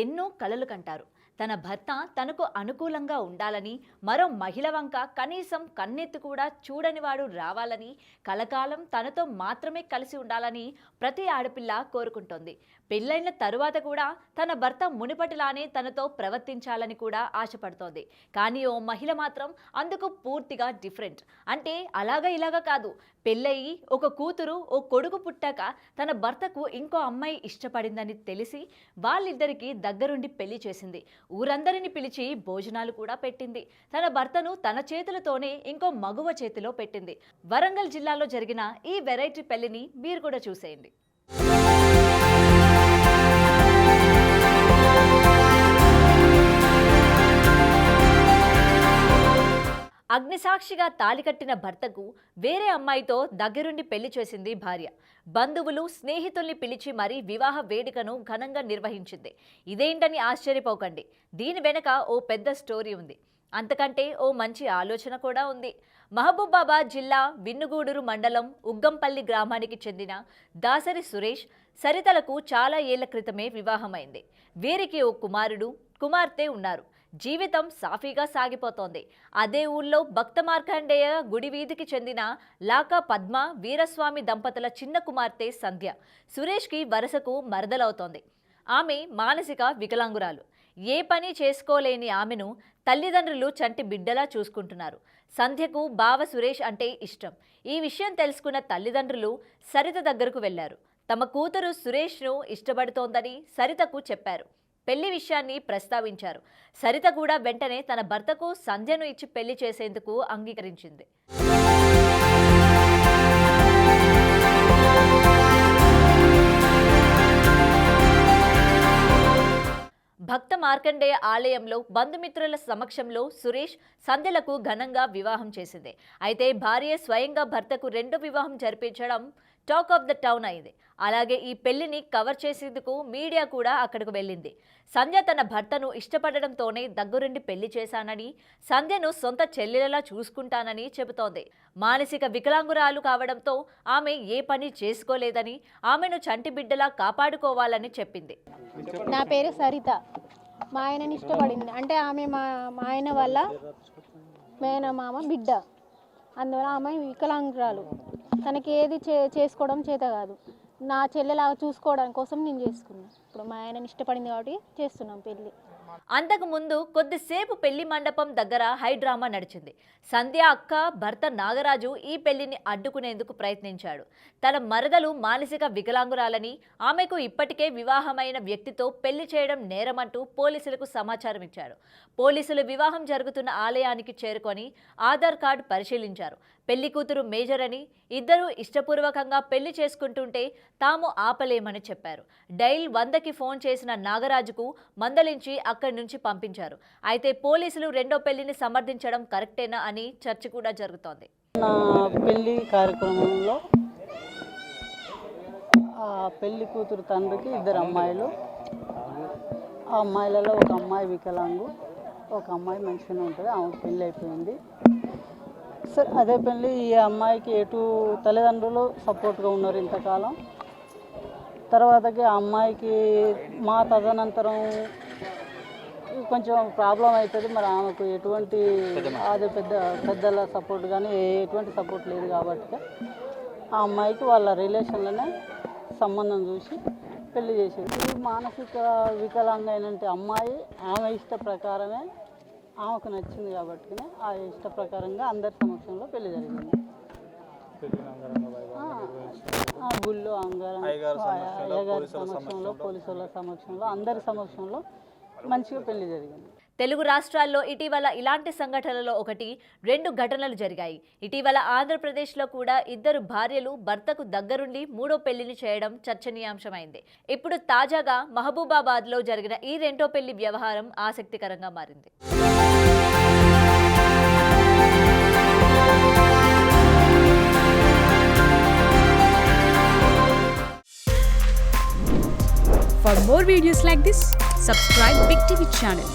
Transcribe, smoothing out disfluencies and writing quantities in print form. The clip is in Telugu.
ఎన్నో కలలు కంటారు. తన భర్త తనకు అనుకూలంగా ఉండాలని, మరో మహిళ వంక కనీసం కన్నెత్తి కూడా చూడనివాడు రావాలని, కలకాలం తనతో మాత్రమే కలిసి ఉండాలని ప్రతి ఆడపిల్ల కోరుకుంటోంది. పెళ్ళైన తరువాత కూడా తన భర్త మునుపటిలానే తనతో ప్రవర్తించాలని కూడా ఆశపడుతోంది. కానీ ఓ మహిళ మాత్రం అందుకు పూర్తిగా డిఫరెంట్. అంటే అలాగా ఇలాగా కాదు, పెళ్ళయి ఒక కూతురు ఓ కొడుకు పుట్టాక తన భర్తకు ఇంకో అమ్మాయి ఇష్టపడిందని తెలిసి వాళ్ళిద్దరికీ దగ్గరుండి పెళ్లి చేసింది. ఊరందరిని పిలిచి భోజనాలు కూడా పెట్టింది. తన భర్తను తన చేతులతోనే ఇంకో మగువ చేతిలో పెట్టింది. వరంగల్ జిల్లాలో జరిగిన ఈ వెరైటీ పెళ్లిని మీరు కూడా చూసేయండి. అగ్నిసాక్షిగా తాళికట్టిన భర్తకు వేరే అమ్మాయితో దగ్గరుండి పెళ్లి చేసింది భార్య. బంధువులు, స్నేహితుల్ని పిలిచి మరీ వివాహ వేడుకను ఘనంగా నిర్వహించింది. ఇదేంటని ఆశ్చర్యపోకండి, దీని వెనక ఓ పెద్ద స్టోరీ ఉంది. అంతకంటే ఓ మంచి ఆలోచన కూడా ఉంది. మహబూబాబాద్ జిల్లా విన్నుగూడూరు మండలం ఉగ్గంపల్లి గ్రామానికి చెందిన దాసరి సురేష్, సరితలకు చాలా ఏళ్ల క్రితమే వివాహమైంది. వీరికి ఓ కుమారుడు, కుమార్తె ఉన్నారు. జీవితం సాఫీగా సాగిపోతోంది. అదే ఊళ్ళో భక్త మార్కండేయ గుడి వీధికి చెందిన లాకా పద్మ వీరస్వామి దంపతుల చిన్న కుమార్తె సంధ్య సురేష్కి వరుసకు మరదలవుతోంది. ఆమె మానసిక వికలాంగురాలు. ఏ పని చేసుకోలేని ఆమెను తల్లిదండ్రులు చంటి బిడ్డలా చూసుకుంటున్నారు. సంధ్యకు బావ సురేష్ అంటే ఇష్టం. ఈ విషయం తెలుసుకున్న తల్లిదండ్రులు సరిత దగ్గరకు వెళ్లారు. తమ కూతురు సురేష్ను ఇష్టపడుతోందని సరితకు చెప్పారు. పెళ్లి విషయాన్ని ప్రస్తావించారు. సరిత కూడా వెంటనే తన భర్తకు సంధ్యను ఇచ్చి పెళ్లి చేసేందుకు అంగీకరించింది. భక్త మార్కండేయ ఆలయంలో బంధుమిత్రుల సమక్షంలో సురేష్ సంధ్యలకు ఘనంగా వివాహం చేసింది. అయితే భార్య స్వయంగా భర్తకు రెండో వివాహం జరిపించడం టాక్ ఆఫ్ ద టౌన్ అయింది. అలాగే ఈ పెళ్లిని కవర్ చేసేందుకు మీడియా కూడా అక్కడికి వెళ్ళింది. సంధ్య తన భర్తను ఇష్టపడడంతోనే దగ్గరుండి పెళ్లి చేశానని, సంధ్యను సొంత చెల్లెలలా చూసుకుంటానని చెబుతోంది. మానసిక వికలాంగురాలు కావడంతో ఆమె ఏ పని చేసుకోలేదని, ఆమెను చంటి బిడ్డలా కాపాడుకోవాలని చెప్పింది. నా పేరు సరిత. మా ఆయనని ఇష్టపడింది. అంటే ఆమె మా ఆయన వల్ల మేనమామ బిడ్డ, అందువల్ల ఆమె వికలాంగురాలు. తనకి ఏది చేసుకోవడం చేత కాదు. నా చెల్లెలాగా చూసుకోవడం కోసం నేను చేసుకున్నాను. ఇప్పుడు మా ఆయనని ఇష్టపడింది కాబట్టి చేస్తున్నాం పెళ్ళి. అంతకు ముందు కొద్దిసేపు పెళ్లి మండపం దగ్గర హైడ్రామా నడిచింది. సంధ్య అక్క భర్త నాగరాజు ఈ పెళ్లిని అడ్డుకునేందుకు ప్రయత్నించాడు. తన మరదలు మానసిక వికలాంగురాలని, ఆమెకు ఇప్పటికే వివాహమైన వ్యక్తితో పెళ్లి చేయడం నేరమంటూ పోలీసులకు సమాచారం ఇచ్చాడు. పోలీసులు వివాహం జరుగుతున్న ఆలయానికి చేరుకొని ఆధార్ కార్డు పరిశీలించారు. పెళ్లి కూతురు మేజర్ అని, ఇద్దరూ ఇష్టపూర్వకంగా పెళ్లి చేసుకుంటుంటే తాము ఆపలేమని చెప్పారు. డైల్ 100కి ఫోన్ చేసిన నాగరాజుకు మందలించి అక్కడి నుంచి పంపించారు. అయితే పోలీసులు రెండో పెళ్లిని సమర్థించడం కరెక్టేనా అని చర్చ కూడా జరుగుతోంది. నా పెళ్లి కార్యక్రమంలో ఆ పెళ్లి కూతురు తండ్రికి ఇద్దరు అమ్మాయిలు. ఆ అమ్మాయిలలో ఒక అమ్మాయి వికలాంగు, ఒక అమ్మాయి మంచిగానే ఉంటుంది. ఆమె పెళ్ళి అయిపోయింది. సరే, అదే పెళ్ళి ఈ అమ్మాయికి ఎటు తల్లిదండ్రులు సపోర్ట్గా ఉన్నారు ఇంతకాలం. తర్వాతకి ఆ అమ్మాయికి మా తదనంతరం కొంచెం ప్రాబ్లం అవుతుంది. మరి ఆమెకు ఎటువంటి అదే పెద్దల సపోర్ట్ కానీ ఎటువంటి సపోర్ట్ లేదు కాబట్టి ఆ అమ్మాయికి వాళ్ళ రిలేషన్లోనే సంబంధం చూసి పెళ్లి చేసేది. ఈ మానసిక వికలాంగైనంటే అమ్మాయి ఆమె ఇష్ట ప్రకారమే, ఆమెకు నచ్చింది కాబట్టి ఆ ఇష్ట ప్రకారంగా అందరి సమక్షంలో పెళ్లి జరిగింది. గుళ్ళో అయ్యగారి సమక్షంలో, పోలీసుల సమక్షంలో, అందరి సమక్షంలో మంచిగా పెళ్లి జరిగింది. తెలుగు రాష్ట్రాల్లో ఇటీవల ఇలాంటి సంఘటనలలో ఒకటి, 2 ఘటనలు జరిగాయి. ఇటీవల ఆంధ్రప్రదేశ్లో కూడా ఇద్దరు భార్యలు భర్తకు దగ్గరుండి మూడో పెళ్లిని చేయడం చర్చనీయాంశమైంది. ఇప్పుడు తాజాగా మహబూబాబాద్లో జరిగిన ఈ రెండో పెళ్లి వ్యవహారం ఆసక్తికరంగా మారింది. For more videos like this, subscribe Big TV channel.